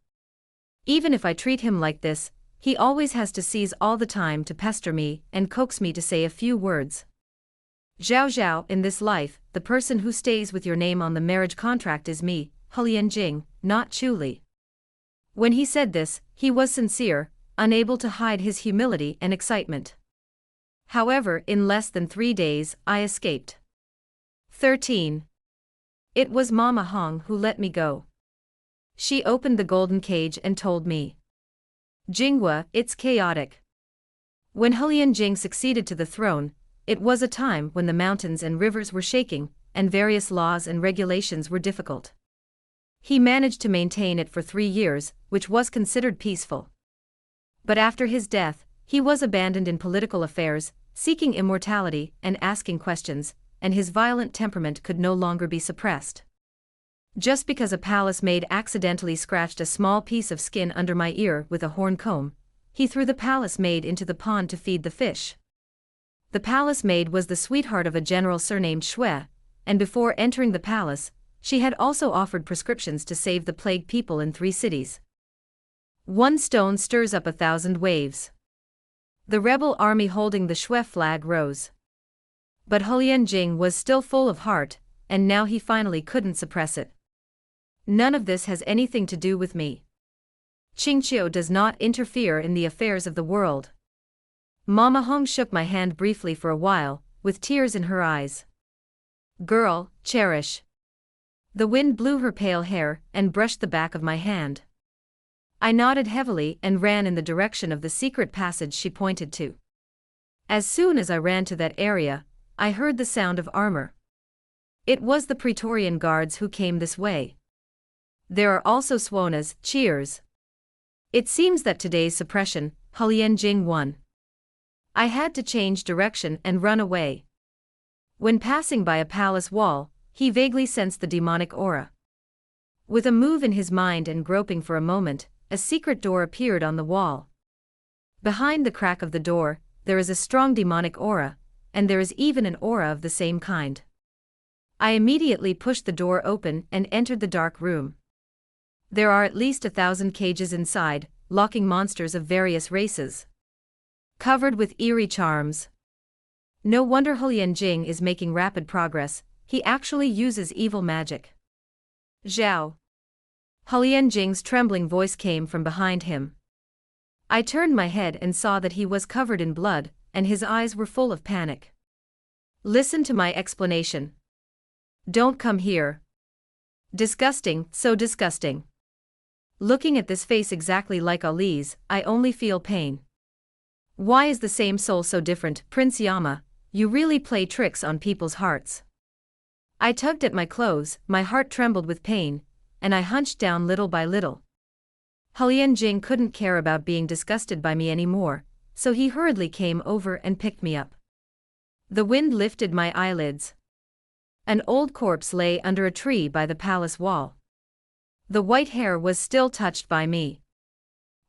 Even if I treat him like this, he always has to seize all the time to pester me and coax me to say a few words. Zhao Zhao, in this life, the person who stays with your name on the marriage contract is me, Hulian Jing, not Chu Li. When he said this, he was sincere, unable to hide his humility and excitement. However, in less than 3 days, I escaped. 13. It was Mama Hong who let me go. She opened the golden cage and told me, "Jinghua, it's chaotic." When Hulian Jing succeeded to the throne, it was a time when the mountains and rivers were shaking, and various laws and regulations were difficult. He managed to maintain it for 3 years, which was considered peaceful. But after his death, he was abandoned in political affairs, seeking immortality and asking questions, and his violent temperament could no longer be suppressed. Just because a palace maid accidentally scratched a small piece of skin under my ear with a horn comb, he threw the palace maid into the pond to feed the fish. The palace maid was the sweetheart of a general surnamed Shui, and before entering the palace, she had also offered prescriptions to save the plagued people in 3 cities. One stone stirs up 1,000 waves. The rebel army holding the Shui flag rose. But Hulian Jing was still full of heart, and now he finally couldn't suppress it. None of this has anything to do with me. Qingqiu does not interfere in the affairs of the world. Mama Hong shook my hand briefly for a while, with tears in her eyes. "Girl, cherish." The wind blew her pale hair and brushed the back of my hand. I nodded heavily and ran in the direction of the secret passage she pointed to. As soon as I ran to that area, I heard the sound of armor. It was the Praetorian guards who came this way. There are also Swonas, cheers. It seems that today's suppression, Hulian Jing won. I had to change direction and run away. When passing by a palace wall, he vaguely sensed the demonic aura. With a move in his mind and groping for a moment, a secret door appeared on the wall. Behind the crack of the door, there is a strong demonic aura, and there is even an aura of the same kind. I immediately pushed the door open and entered the dark room. There are at least 1,000 cages inside, locking monsters of various races. Covered with eerie charms. No wonder Hulian Jing is making rapid progress, he actually uses evil magic. Zhao. Hulian Jing's trembling voice came from behind him. I turned my head and saw that he was covered in blood, and his eyes were full of panic. "Listen to my explanation. Don't come here. Disgusting, so disgusting. Looking at this face exactly like Ali's, I only feel pain. Why is the same soul so different, Prince Yama? You really play tricks on people's hearts." I tugged at my clothes, my heart trembled with pain, and I hunched down little by little. Jing couldn't care about being disgusted by me anymore, so he hurriedly came over and picked me up. The wind lifted my eyelids. An old corpse lay under a tree by the palace wall. The white hair was still touched by me.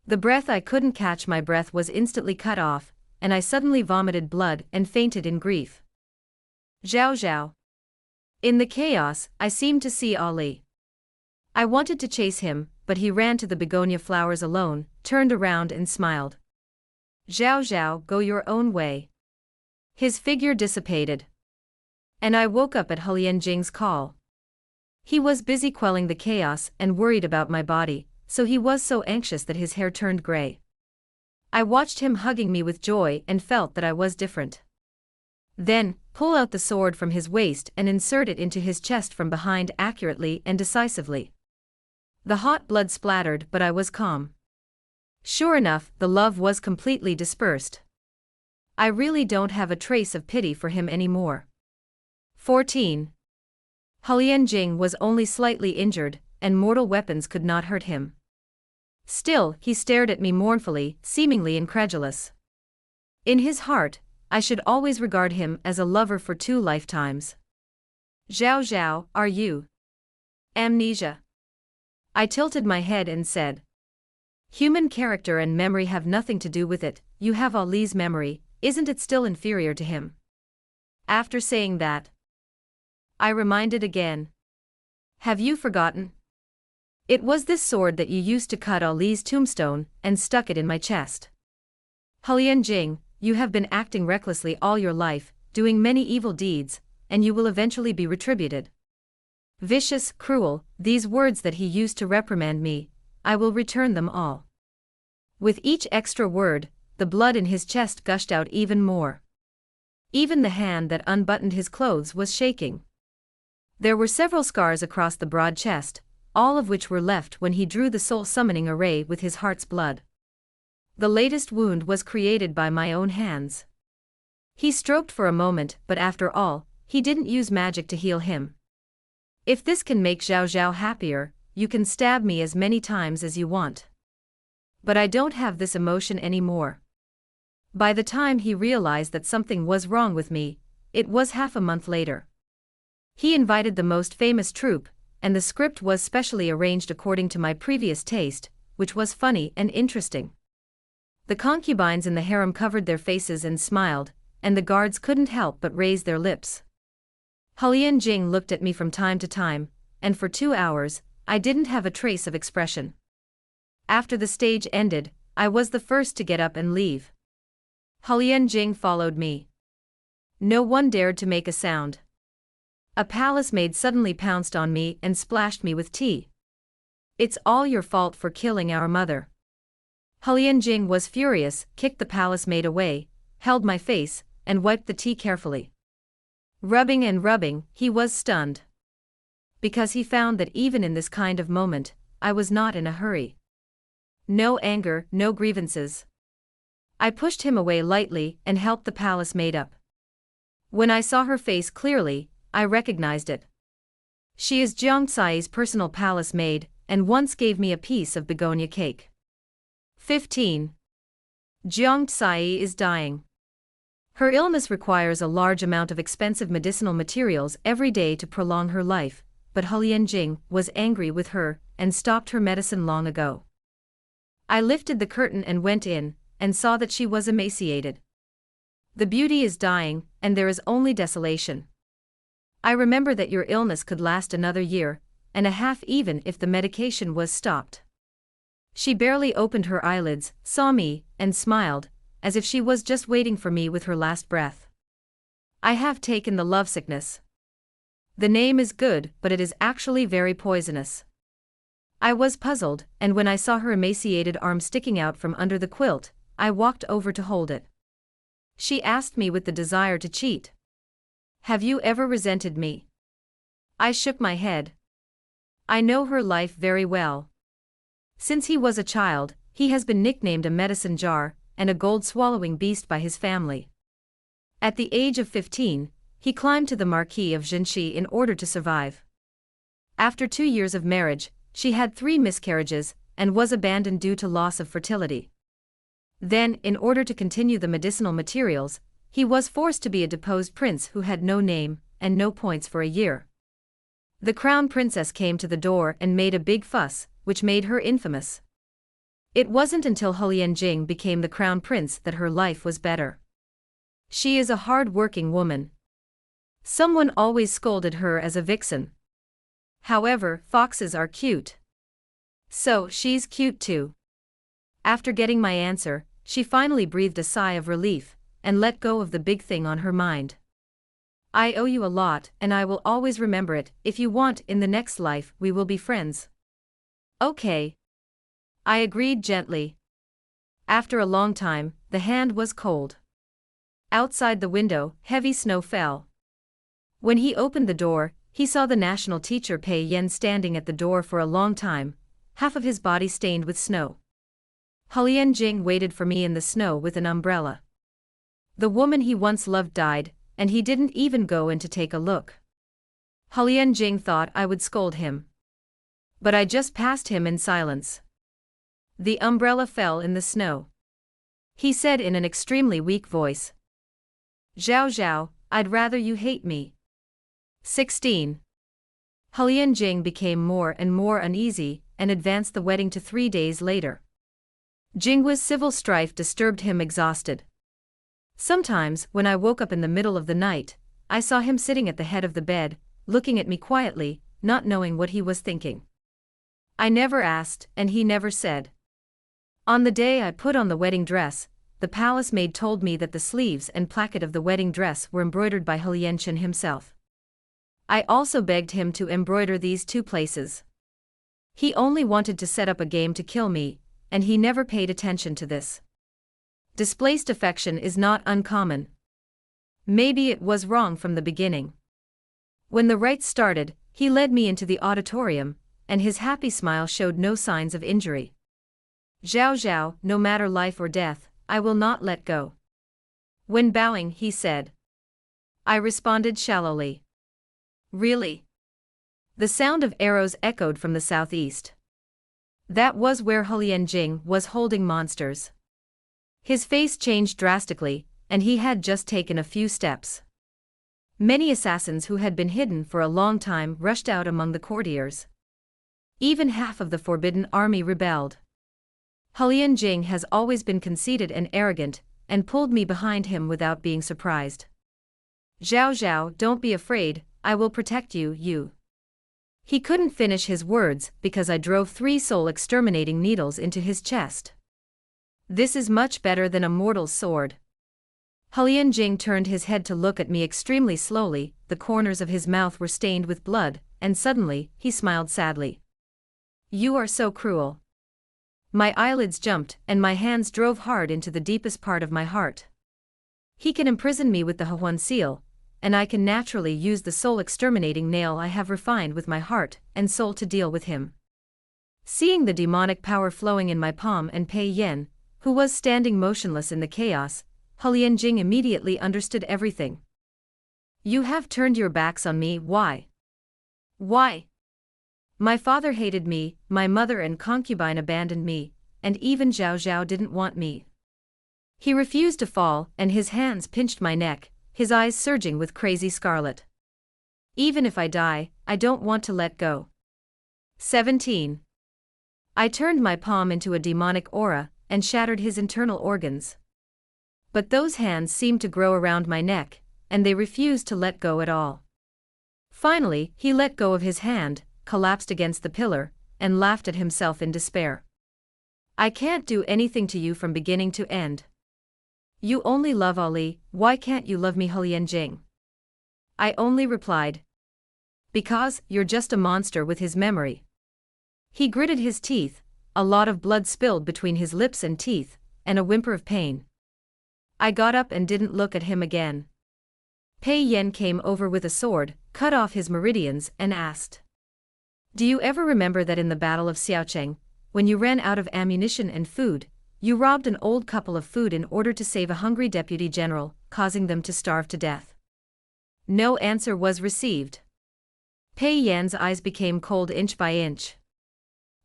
The breath I couldn't catch, my breath was instantly cut off, and I suddenly vomited blood and fainted in grief. Zhao Zhao. In the chaos, I seemed to see Ali. I wanted to chase him, but he ran to the begonia flowers alone, turned around and smiled. Zhao Zhao, go your own way. His figure dissipated. And I woke up at Jing's call. He was busy quelling the chaos and worried about my body, so he was so anxious that his hair turned gray. I watched him hugging me with joy and felt that I was different. Then, pull out the sword from his waist and insert it into his chest from behind accurately and decisively. The hot blood splattered, but I was calm. Sure enough, the love was completely dispersed. I really don't have a trace of pity for him anymore. 14. Jing was only slightly injured, and mortal weapons could not hurt him. Still, he stared at me mournfully, seemingly incredulous. In his heart, I should always regard him as a lover for 2 lifetimes. Zhao Zhao, are you? Amnesia. I tilted my head and said. Human character and memory have nothing to do with it, you have Ali's memory, isn't it still inferior to him? After saying that, I reminded again. Have you forgotten? It was this sword that you used to cut Ali's tombstone and stuck it in my chest. Jing, you have been acting recklessly all your life, doing many evil deeds, and you will eventually be retributed. Vicious, cruel, these words that he used to reprimand me, I will return them all. With each extra word, the blood in his chest gushed out even more. Even the hand that unbuttoned his clothes was shaking. There were several scars across the broad chest, all of which were left when he drew the soul-summoning array with his heart's blood. The latest wound was created by my own hands. He stroked for a moment, but after all, he didn't use magic to heal him. If this can make Zhao Zhao happier, you can stab me as many times as you want. But I don't have this emotion anymore. By the time he realized that something was wrong with me, it was half a month later. He invited the most famous troupe, and the script was specially arranged according to my previous taste, which was funny and interesting. The concubines in the harem covered their faces and smiled, and the guards couldn't help but raise their lips. Jing looked at me from time to time, and for 2 hours, I didn't have a trace of expression. After the stage ended, I was the first to get up and leave. Jing followed me. No one dared to make a sound. A palace maid suddenly pounced on me and splashed me with tea. It's all your fault for killing our mother. Jing was furious, kicked the palace maid away, held my face, and wiped the tea carefully. Rubbing and rubbing, he was stunned. Because he found that even in this kind of moment, I was not in a hurry. No anger, no grievances. I pushed him away lightly and helped the palace maid up. When I saw her face clearly, I recognized it. She is Jiang Tsai's personal palace maid, and once gave me a piece of begonia cake. 15. Jiang Tsai is dying. Her illness requires a large amount of expensive medicinal materials every day to prolong her life, but Jing was angry with her and stopped her medicine long ago. I lifted the curtain and went in, and saw that she was emaciated. The beauty is dying, and there is only desolation. I remember that your illness could last another year and a half even if the medication was stopped. She barely opened her eyelids, saw me, and smiled, as if she was just waiting for me with her last breath. I have taken the lovesickness. The name is good, but it is actually very poisonous. I was puzzled, and when I saw her emaciated arm sticking out from under the quilt, I walked over to hold it. She asked me with the desire to cheat. Have you ever resented me? I shook my head. I know her life very well. Since he was a child, he has been nicknamed a medicine jar and a gold-swallowing beast by his family. At the age of 15, he climbed to the Marquis of Jinshi in order to survive. After 2 years of marriage, she had 3 miscarriages, and was abandoned due to loss of fertility. Then, in order to continue the medicinal materials, he was forced to be a deposed prince who had no name, and no points for a year. The crown princess came to the door and made a big fuss, which made her infamous. It wasn't until He became the crown prince that her life was better. She is a hard-working woman. Someone always scolded her as a vixen. However, foxes are cute. So, she's cute too. After getting my answer, she finally breathed a sigh of relief, and let go of the big thing on her mind. I owe you a lot, and I will always remember it. If you want, in the next life, we will be friends. Okay. I agreed gently. After a long time, the hand was cold. Outside the window, heavy snow fell. When he opened the door, he saw the national teacher Pei Yen standing at the door for a long time, half of his body stained with snow. He waited for me in the snow with an umbrella. The woman he once loved died, and he didn't even go in to take a look. He thought I would scold him. But I just passed him in silence. The umbrella fell in the snow. He said in an extremely weak voice, "Zhao Zhao, I'd rather you hate me." 16. He became more and more uneasy, and advanced the wedding to 3 days later. Jinghua's civil strife disturbed him exhausted. Sometimes, when I woke up in the middle of the night, I saw him sitting at the head of the bed, looking at me quietly, not knowing what he was thinking. I never asked, and he never said. On the day I put on the wedding dress, the palace maid told me that the sleeves and placket of the wedding dress were embroidered by He himself. I also begged him to embroider these 2 places. He only wanted to set up a game to kill me, and he never paid attention to this. Displaced affection is not uncommon. Maybe it was wrong from the beginning. When the rites started, he led me into the auditorium, and his happy smile showed no signs of injury. "Zhao Zhao, no matter life or death, I will not let go." When bowing, he said. I responded shallowly. "Really?" The sound of arrows echoed from the southeast. That was where He was holding monsters. His face changed drastically, and he had just taken a few steps. Many assassins who had been hidden for a long time rushed out among the courtiers. Even half of the Forbidden Army rebelled. He has always been conceited and arrogant, and pulled me behind him without being surprised. "Zhao Zhao, don't be afraid, I will protect you. He couldn't finish his words because I drove 3 soul-exterminating needles into his chest. This is much better than a mortal sword. He turned his head to look at me extremely slowly, the corners of his mouth were stained with blood, and suddenly, he smiled sadly. "You are so cruel." My eyelids jumped, and my hands drove hard into the deepest part of my heart. He can imprison me with the Huan seal, and I can naturally use the soul-exterminating nail I have refined with my heart and soul to deal with him. Seeing the demonic power flowing in my palm and Pei Yen, who was standing motionless in the chaos, He immediately understood everything. "You have turned your backs on me, why?" "Why?" "My father hated me, my mother and concubine abandoned me, and even Zhao Zhao didn't want me." He refused to fall, and his hands pinched my neck, his eyes surging with crazy scarlet. "Even if I die, I don't want to let go." 17. I turned my palm into a demonic aura, and shattered his internal organs. But those hands seemed to grow around my neck, and they refused to let go at all. Finally, he let go of his hand, collapsed against the pillar, and laughed at himself in despair. "I can't do anything to you from beginning to end. You only love Ali, why can't you love me, He? I only replied. "Because, you're just a monster with his memory." He gritted his teeth, a lot of blood spilled between his lips and teeth, and a whimper of pain. I got up and didn't look at him again. Pei Yen came over with a sword, cut off his meridians, and asked. "Do you ever remember that in the Battle of Xiaocheng, when you ran out of ammunition and food, you robbed an old couple of food in order to save a hungry deputy general, causing them to starve to death?" No answer was received. Pei Yan's eyes became cold inch by inch.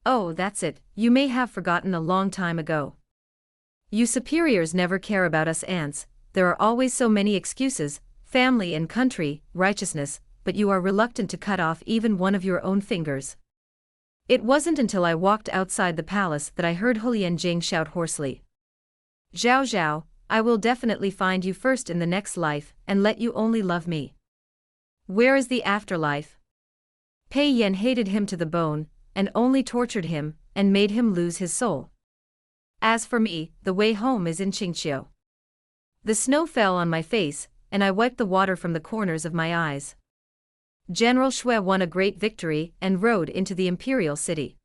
Oh, that's it, you may have forgotten a long time ago. You superiors never care about us ants, there are always so many excuses, family and country, righteousness, but you are reluctant to cut off even one of your own fingers. It wasn't until I walked outside the palace that I heard Hulian shout hoarsely. Zhao Zhao, I will definitely find you first in the next life, and let you only love me. Where is the afterlife? Pei Yan hated him to the bone, and only tortured him, and made him lose his soul. As for me, the way home is in Qingqiu. The snow fell on my face, and I wiped the water from the corners of my eyes. General Shui won a great victory and rode into the imperial city.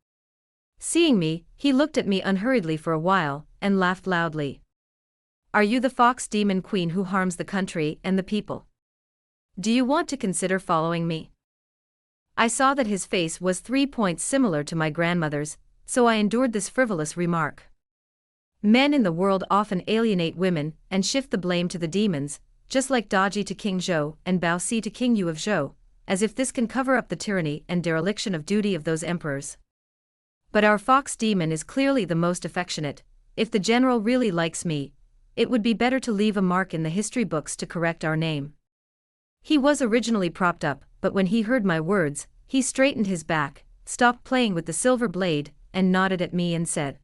Seeing me, he looked at me unhurriedly for a while, and laughed loudly. Are you the fox demon queen who harms the country and the people? Do you want to consider following me? I saw that his face was 3 points similar to my grandmother's, so I endured this frivolous remark. Men in the world often alienate women and shift the blame to the demons, just like Daji to King Zhou and Bao Si to King Yu of Zhou, as if this can cover up the tyranny and dereliction of duty of those emperors. But our fox demon is clearly the most affectionate. If the general really likes me, it would be better to leave a mark in the history books to correct our name. He was originally propped up, but when he heard my words, he straightened his back, stopped playing with the silver blade, and nodded at me and said,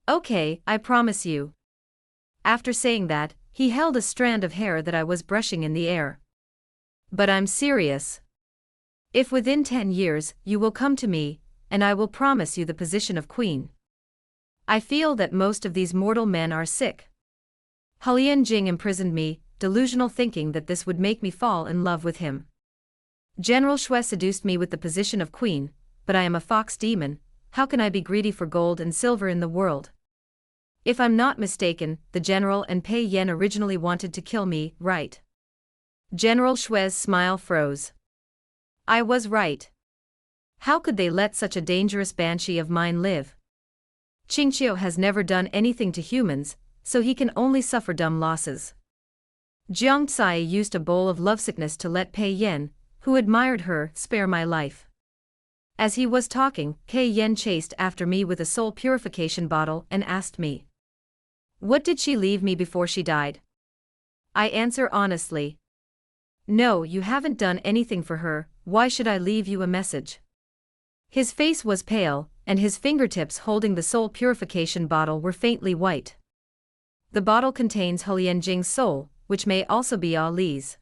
"Okay, I promise you." After saying that, he held a strand of hair that I was brushing in the air. But I'm serious. If within 10 years you will come to me, and I will promise you the position of queen. I feel that most of these mortal men are sick. Hulian Jing imprisoned me, delusional thinking that this would make me fall in love with him. General Shui seduced me with the position of queen, but I am a fox demon, how can I be greedy for gold and silver in the world? If I'm not mistaken, the general and Pei Yan originally wanted to kill me, right? General Shui's smile froze. I was right. How could they let such a dangerous banshee of mine live? Qingqiu has never done anything to humans, so he can only suffer dumb losses. Jiang Tsai used a bowl of lovesickness to let Pei Yan, who admired her, spare my life. As he was talking, Pei Yan chased after me with a soul purification bottle and asked me, "What did she leave me before she died?" I answer honestly, "No, you haven't done anything for her, why should I leave you a message?" His face was pale, and his fingertips holding the soul purification bottle were faintly white. The bottle contains Hulian Jing's soul, which may also be Ali's.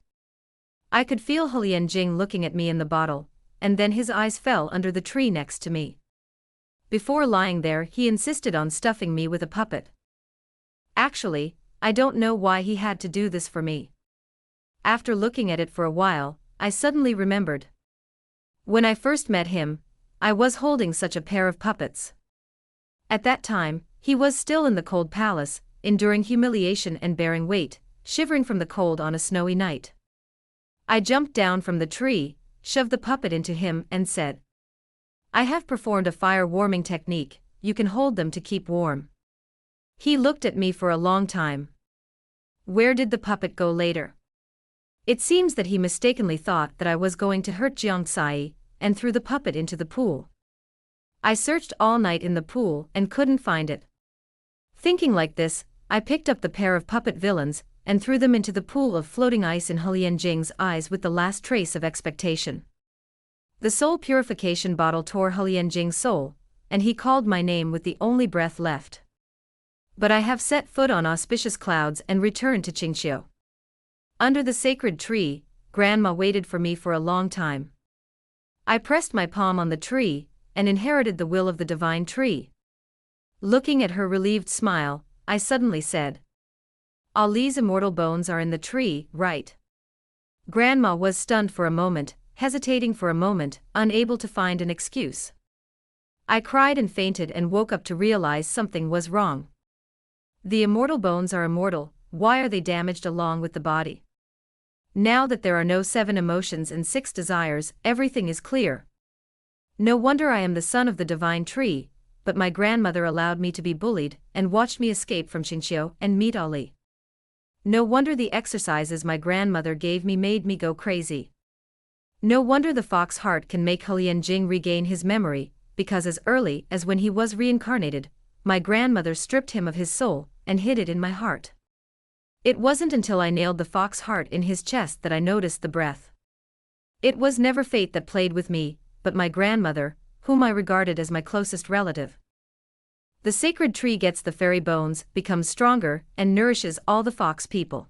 I could feel Hulian Jing looking at me in the bottle, and then his eyes fell under the tree next to me. Before lying there, he insisted on stuffing me with a puppet. Actually, I don't know why he had to do this for me. After looking at it for a while, I suddenly remembered. When I first met him, I was holding such a pair of puppets. At that time, he was still in the cold palace, enduring humiliation and bearing weight, shivering from the cold on a snowy night. I jumped down from the tree, shoved the puppet into him and said, "I have performed a fire warming technique, you can hold them to keep warm." He looked at me for a long time. Where did the puppet go later? It seems that he mistakenly thought that I was going to hurt Jiang Tsai, and threw the puppet into the pool. I searched all night in the pool and couldn't find it. Thinking like this, I picked up the pair of puppet villains, and threw them into the pool of floating ice in Hulian Jing's eyes with the last trace of expectation. The soul purification bottle tore Hulian Jing's soul, and he called my name with the only breath left. But I have set foot on auspicious clouds and returned to Qingqiu. Under the sacred tree, Grandma waited for me for a long time. I pressed my palm on the tree, and inherited the will of the divine tree. Looking at her relieved smile, I suddenly said, "Ali's immortal bones are in the tree, right?" Grandma was stunned for a moment, hesitating for a moment, unable to find an excuse. I cried and fainted and woke up to realize something was wrong. The immortal bones are immortal, why are they damaged along with the body? Now that there are no 7 emotions and 6 desires, everything is clear. No wonder I am the son of the divine tree, but my grandmother allowed me to be bullied and watched me escape from Qingqiu and meet Ali. No wonder the exercises my grandmother gave me made me go crazy. No wonder the fox heart can make Hulian Jing regain his memory, because as early as when he was reincarnated, my grandmother stripped him of his soul and hid it in my heart. It wasn't until I nailed the fox heart in his chest that I noticed the breath. It was never fate that played with me, but my grandmother, whom I regarded as my closest relative. The sacred tree gets the fairy bones, becomes stronger, and nourishes all the fox people.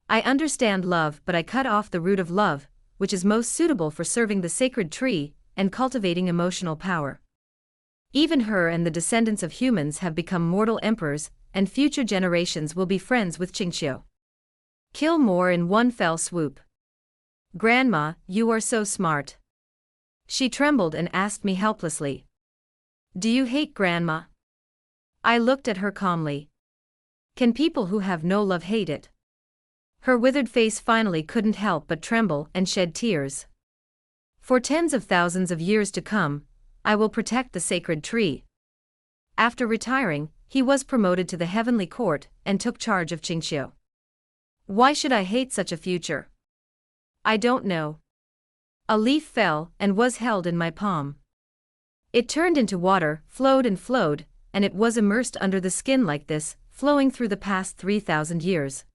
I understand love, but I cut off the root of love, which is most suitable for serving the sacred tree and cultivating emotional power. Even her and the descendants of humans have become mortal emperors, and future generations will be friends with Qingqiu. Kill more in one fell swoop. Grandma, you are so smart. She trembled and asked me helplessly. Do you hate Grandma? I looked at her calmly. Can people who have no love hate it? Her withered face finally couldn't help but tremble and shed tears. For tens of thousands of years to come, I will protect the sacred tree. After retiring, he was promoted to the heavenly court and took charge of Qingqiu. Why should I hate such a future? I don't know. A leaf fell and was held in my palm. It turned into water, flowed, and it was immersed under the skin like this, flowing through the past 3,000 years.